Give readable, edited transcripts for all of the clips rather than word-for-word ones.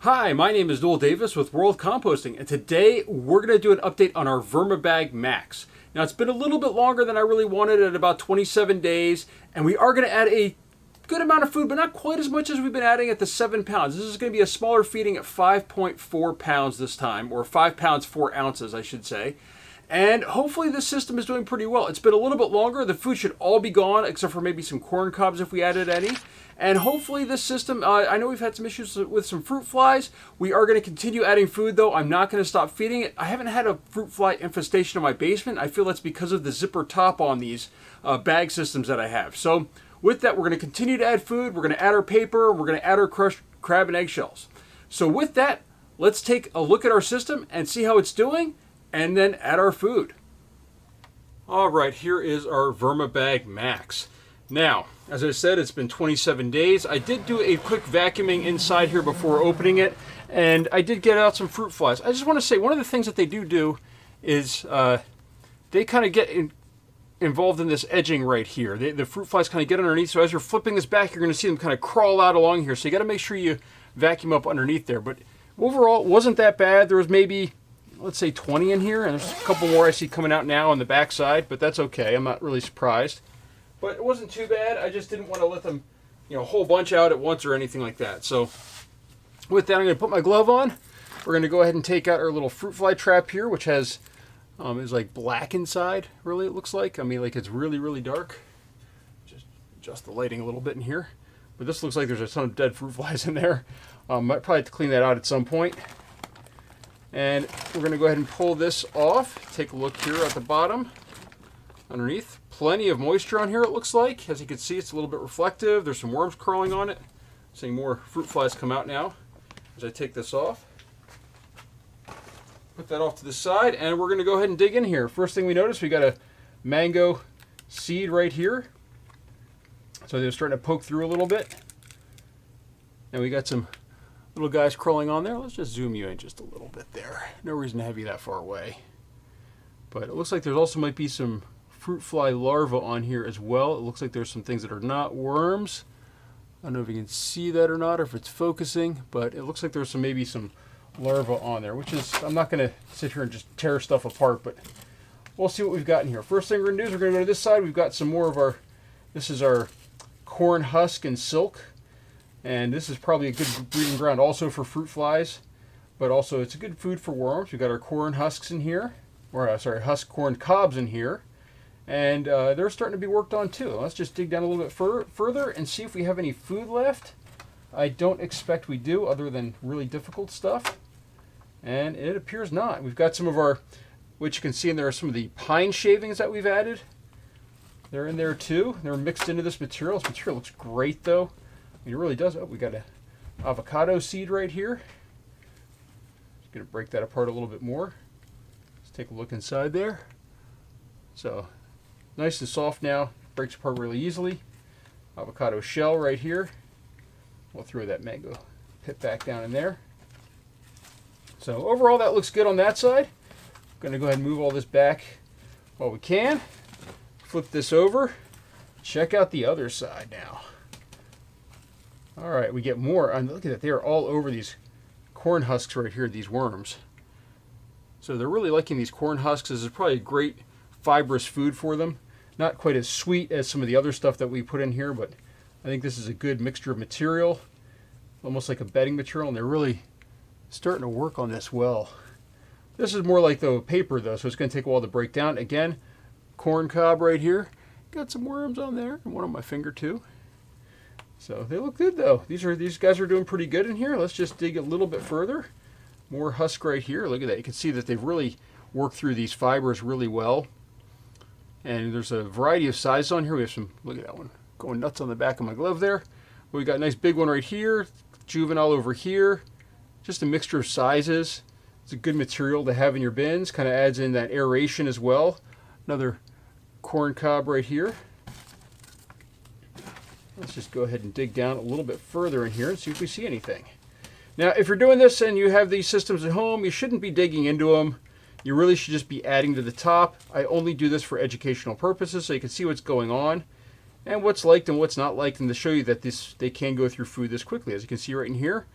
Hi, my name is Noel Davis with World Composting, and today we're going to do an update on our Vermibag Max. Now, it's been a little bit longer than I really wanted at about 27 days, and we are going to add a good amount of food, but not quite as much as we've been adding at the 7 pounds. This is going to be a smaller feeding at 5.4 pounds this time, or 5 pounds 4 ounces, I should say. And hopefully this system is doing pretty well. It's been a little bit longer. The food should all be gone, except for maybe some corn cobs if we added any. And hopefully this system, I know we've had some issues with some fruit flies. We are going to continue adding food though. I'm not going to stop feeding it. I haven't had a fruit fly infestation in my basement. I feel that's because of the zipper top on these bag systems that I have. So with that, we're going to continue to add food. We're going to add our paper. We're going to add our crushed crab and eggshells. So with that, let's take a look at our system and see how it's doing, and then add our food. All right, here is our Vermibag Max. Now, as I said, it's been 27 days. I did do a quick vacuuming inside here before opening it, and I did get out some fruit flies. I just want to say, one of the things that they do is they kind of get involved in this edging right here. The fruit flies kind of get underneath, so as you're flipping this back, you're going to see them kind of crawl out along here. So you got to make sure you vacuum up underneath there. But overall, it wasn't that bad. There was maybe, let's say, 20 in here, and there's a couple more I see coming out now on the back side, but that's okay. I'm not really surprised. But it wasn't too bad. I just didn't want to let them, a whole bunch out at once or anything like that. So with that, I'm going to put my glove on. We're going to go ahead and take out our little fruit fly trap here, which has is like black inside, really, it looks like. I mean, like it's really, really dark. Just adjust the lighting a little bit in here. But this looks like there's a ton of dead fruit flies in there. Might probably have to clean that out at some point. And we're going to go ahead and pull this off. Take a look here at the bottom, underneath. Plenty of moisture on here, it looks like. As you can see, it's a little bit reflective. There's some worms crawling on it. Seeing more fruit flies come out now as I take this off. Put that off to the side, and we're going to go ahead and dig in here. First thing we notice, we got a mango seed right here. So they're starting to poke through a little bit. And we got some little guys crawling on there. Let's just zoom you in just a little bit there. No reason to have you that far away. But it looks like there's also might be some fruit fly larvae on here as well. It looks like there's some things that are not worms. I don't know if you can see that or not, or if it's focusing, but it looks like there's maybe some larvae on there, which is, I'm not going to sit here and just tear stuff apart, but we'll see what we've got in here. First thing we're going to do is we're going to go to this side. We've got some more of this is our corn husk and silk. And this is probably a good breeding ground also for fruit flies, but also it's a good food for worms. We've got our corn husks in here, or husk corn cobs in here, and they're starting to be worked on too. Let's just dig down a little bit further and see if we have any food left. I don't expect we do, other than really difficult stuff, and it appears not. We've got some of our, which you can see in there, are some of the pine shavings that we've added. They're in there too. They're mixed into this material. This material looks great though. It really does. Oh, we got an avocado seed right here. Just going to break that apart a little bit more. Let's take a look inside there. So, nice and soft now. Breaks apart really easily. Avocado shell right here. We'll throw that mango pit back down in there. So, overall, that looks good on that side. I'm going to go ahead and move all this back while we can. Flip this over. Check out the other side now. All right, we get more. And look at that. They are all over these corn husks right here, these worms. So they're really liking these corn husks. This is probably a great fibrous food for them. Not quite as sweet as some of the other stuff that we put in here, but I think this is a good mixture of material, almost like a bedding material, and they're really starting to work on this well. This is more like the paper, though, so it's going to take a while to break down. Again, corn cob right here. Got some worms on there, and one on my finger, too. So they look good though. These guys are doing pretty good in here. Let's just dig a little bit further. More husk right here. Look at that. You can see that they've really worked through these fibers really well. And there's a variety of sizes on here. We have some, look at that one, going nuts on the back of my glove there. We got a nice big one right here, juvenile over here. Just a mixture of sizes. It's a good material to have in your bins. Kind of adds in that aeration as well. Another corn cob right here. Let's just go ahead and dig down a little bit further in here and see if we see anything. Now, if you're doing this and you have these systems at home, you shouldn't be digging into them. You really should just be adding to the top. I only do this for educational purposes so you can see what's going on and what's liked and what's not liked, and to show you that they can go through food this quickly. As you can see right in here,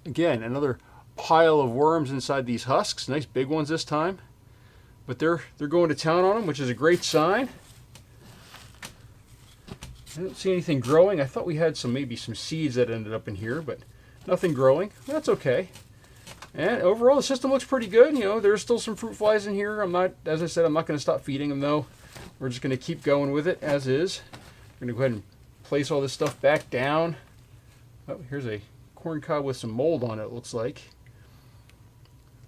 Again, another pile of worms inside these husks. Nice big ones this time. But they're going to town on them, which is a great sign. I don't see anything growing. I thought we had maybe some seeds that ended up in here, but nothing growing. That's okay. And overall, the system looks pretty good. You know, there's still some fruit flies in here. As I said, I'm not going to stop feeding them though. We're just going to keep going with it as is. We're going to go ahead and place all this stuff back down. Oh, here's a corn cob with some mold on it, it looks like.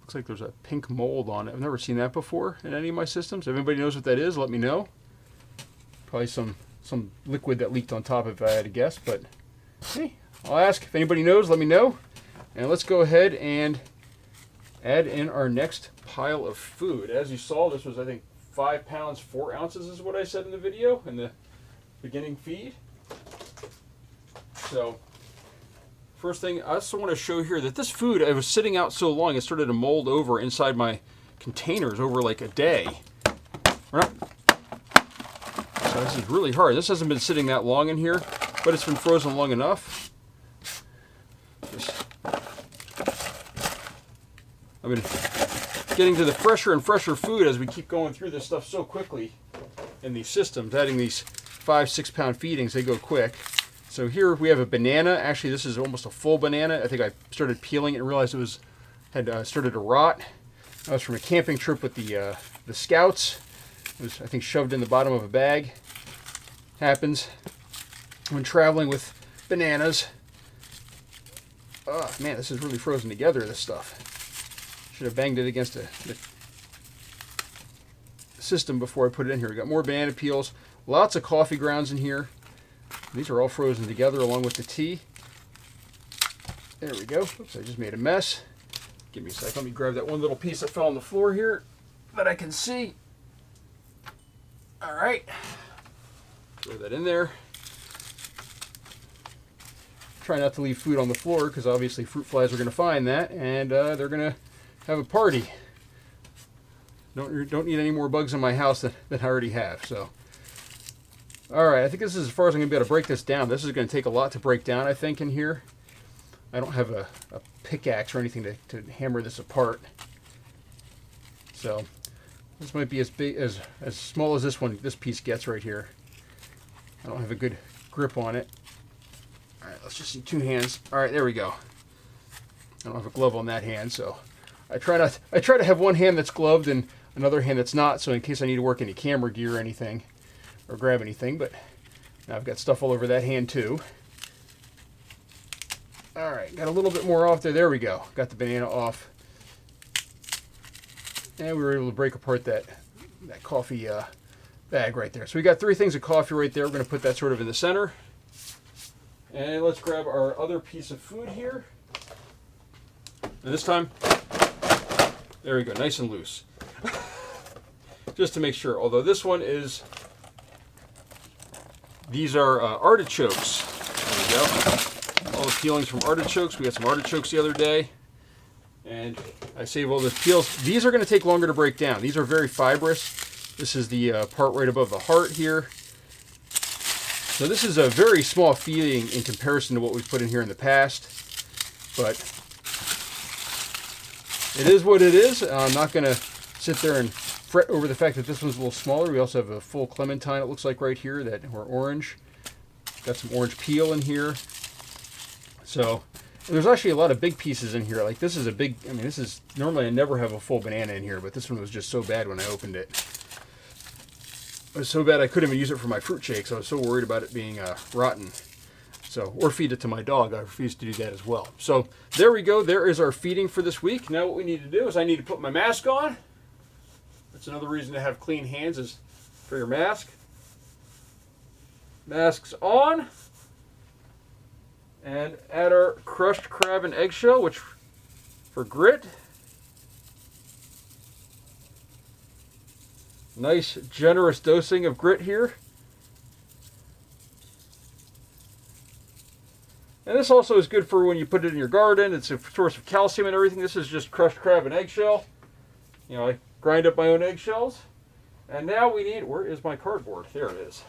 Looks like there's a pink mold on it. I've never seen that before in any of my systems. If anybody knows what that is, let me know. Probably some liquid that leaked on top if I had to guess, but hey, I'll ask. If anybody knows, let me know. And let's go ahead and add in our next pile of food. As you saw, this was, I think, 5 pounds, 4 ounces is what I said in the video, in the beginning feed. So, first thing, I also want to show here that this food, it was sitting out so long, it started to mold over inside my containers over like a day. So this is really hard. This hasn't been sitting that long in here, but it's been frozen long enough. I've been getting to the fresher and fresher food as we keep going through this stuff so quickly in these systems. Adding these 5-6 pound feedings, they go quick. So here we have a banana. Actually, this is almost a full banana. I think I started peeling it and realized it had started to rot. That was from a camping trip with the Scouts. It was, I think, shoved in the bottom of a bag. Happens when traveling with bananas. Oh man, this is really frozen together, this stuff. Should have banged it against the system before I put it in here. We got more banana peels, lots of coffee grounds in here. These are all frozen together along with the tea. There we go. Oops, I just made a mess. Give me a sec. Let me grab that one little piece that fell on the floor here that I can see. All right. Throw that in there. Try not to leave food on the floor because obviously fruit flies are going to find that and they're going to have a party. Don't need any more bugs in my house than I already have. So, all right, I think this is as far as I'm going to be able to break this down. This is going to take a lot to break down, I think, in here. I don't have a pickaxe or anything to hammer this apart. So this might be as big as small as this piece gets right here. I don't have a good grip on it. All right, let's just see 2 hands. All right, there we go. I don't have a glove on that hand, so I try to have one hand that's gloved and another hand that's not, so in case I need to work any camera gear or anything, or grab anything, but now I've got stuff all over that hand too. All right, got a little bit more off there. There we go. Got the banana off. And we were able to break apart that coffee bag right there. So we got 3 things of coffee right there. We're going to put that sort of in the center. And let's grab our other piece of food here. And this time, there we go, nice and loose. Just to make sure, although this one is, these are artichokes. There we go. All the peelings from artichokes. We got some artichokes the other day. And I save all the peels. These are going to take longer to break down. These are very fibrous. This is the part right above the heart here. So this is a very small feeding in comparison to what we've put in here in the past. But it is what it is. I'm not going to sit there and fret over the fact that this one's a little smaller. We also have a full clementine, it looks like right here, or orange. Got some orange peel in here. So there's actually a lot of big pieces in here. Like this is a big, I mean, this is, normally I never have a full banana in here, but this one was just so bad when I opened it. It was so bad I couldn't even use it for my fruit shakes. I was so worried about it being rotten. So, or feed it to my dog. I refused to do that as well. So there we go. There is our feeding for this week. Now what we need to do is I need to put my mask on. That's another reason to have clean hands is for your mask. Mask's on. And add our crushed crab and eggshell, which for grit. Nice generous dosing of grit here. And this also is good for when you put it in your garden. It's a source of calcium and everything. This is just crushed crab and eggshell. You know, I grind up my own eggshells. And now we need, where is my cardboard? There it is.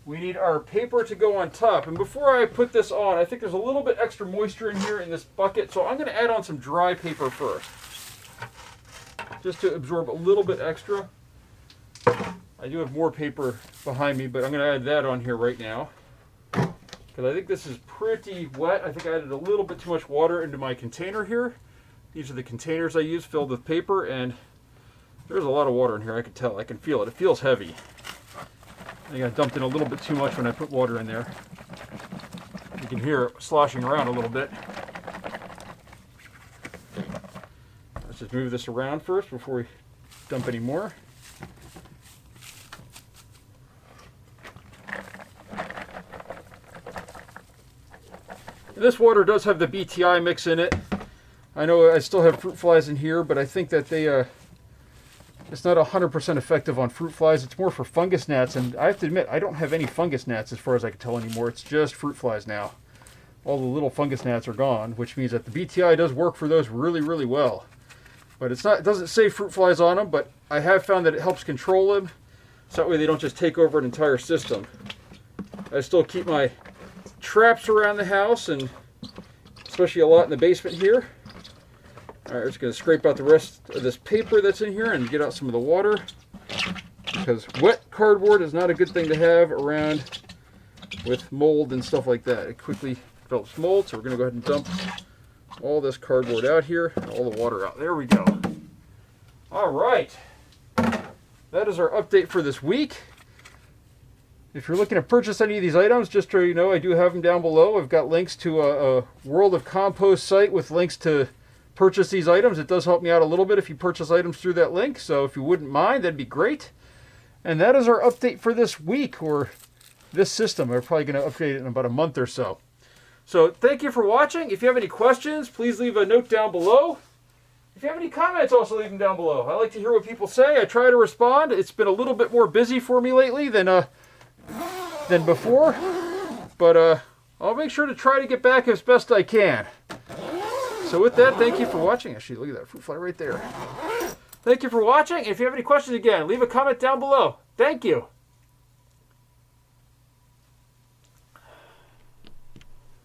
we need our paper to go on top. And before I put this on, I think there's a little bit extra moisture in here in this bucket, so I'm going to add on some dry paper first, just to absorb a little bit extra. I do have more paper behind me, but I'm going to add that on here right now, because I think this is pretty wet. I think I added a little bit too much water into my container here. These are the containers I use filled with paper, and there's a lot of water in here. I can tell. I can feel it. It feels heavy. I think I dumped in a little bit too much when I put water in there. You can hear it sloshing around a little bit. Let's just move this around first before we dump any more. And this water does have the BTI mix in it. I know I still have fruit flies in here, but I think that it's not 100% effective on fruit flies. It's more for fungus gnats, and I have to admit, I don't have any fungus gnats as far as I can tell anymore. It's just fruit flies now. All the little fungus gnats are gone, which means that the BTI does work for those really, really well. But it doesn't say fruit flies on them, but I have found that it helps control them, so that way they don't just take over an entire system. I still keep my traps around the house, and especially a lot in the basement here. All right, we're just going to scrape out the rest of this paper that's in here and get out some of the water, because wet cardboard is not a good thing to have around with mold and stuff like that. It quickly develops mold, so we're going to go ahead and dump all this cardboard out here, all the water out. There we go. All right. That is our update for this week. If you're looking to purchase any of these items, just so you know, I do have them down below. I've got links to a World of Compost site with links to purchase these items. It does help me out a little bit if you purchase items through that link, so if you wouldn't mind, that'd be great. And that is our update for this week, or this system. We're probably going to update it in about a month or so. So thank you for watching. If you have any questions, please leave a note down below. If you have any comments, also leave them down below. I like to hear what people say. I try to respond. It's been a little bit more busy for me lately than before, but I'll make sure to try to get back as best I can. So with that, thank you for watching. Actually, look at that fruit fly right there. Thank you for watching. If you have any questions, again, leave a comment down below. Thank you.